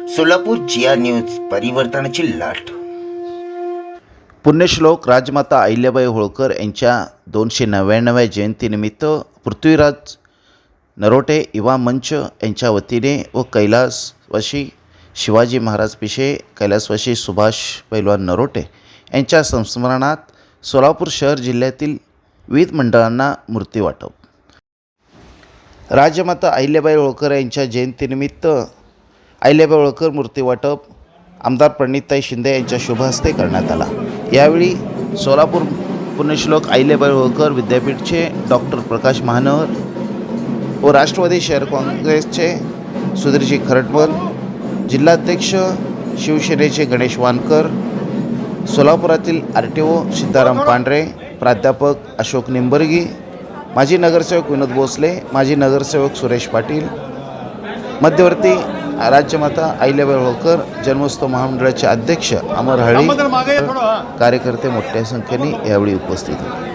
सोलापूर जिया news परिवर्तनाची लाट। पुण्यश्लोक राजमाता अहिल्याबाई होळकर यांच्या 299व्या जयंतीनिमित्त पृथ्वीराज नरोटे युवा मंच यांच्या वतीने व कैलासवासी शिवाजी महाराज पिशे कैलासवासी सुभाष पैलवान नरोटे यांच्या संस्मरणार्थ सोलापूर शहर जिल्ह्यातील विविध मंडळांना मूर्ती वाटप। राजमाता अहिल्याबाई होळकर यांच्या जयंतीनिमित्त अहिल्याबाई होळकर मूर्ती वाटप आमदार प्रणिताई शिंदे यांच्या शुभ हस्ते करण्यात आला। यावेळी सोलापूर पुण्यश्लोक अहिल्याबाई होळकर विद्यापीठचे डॉक्टर प्रकाश महानवर व राष्ट्रवादी शहर काँग्रेसचे सुधीरजी खरटमल, जिल्हाध्यक्ष शिवसेनेचे गणेश वानकर, सोलापुरातील RTO सिद्धाराम पांढरे, प्राध्यापक अशोक निंबर्गी, माजी नगरसेवक विनोद भोसले, माजी नगरसेवक सुरेश पाटील, मध्यवर्ती राजमाता अहिल्याबाई होळकर जन्मोत्सव महामंडळाचे अध्यक्ष अमर हळी, कार्यकर्ते मोठ्या संख्येने यावेळी उपस्थित होते।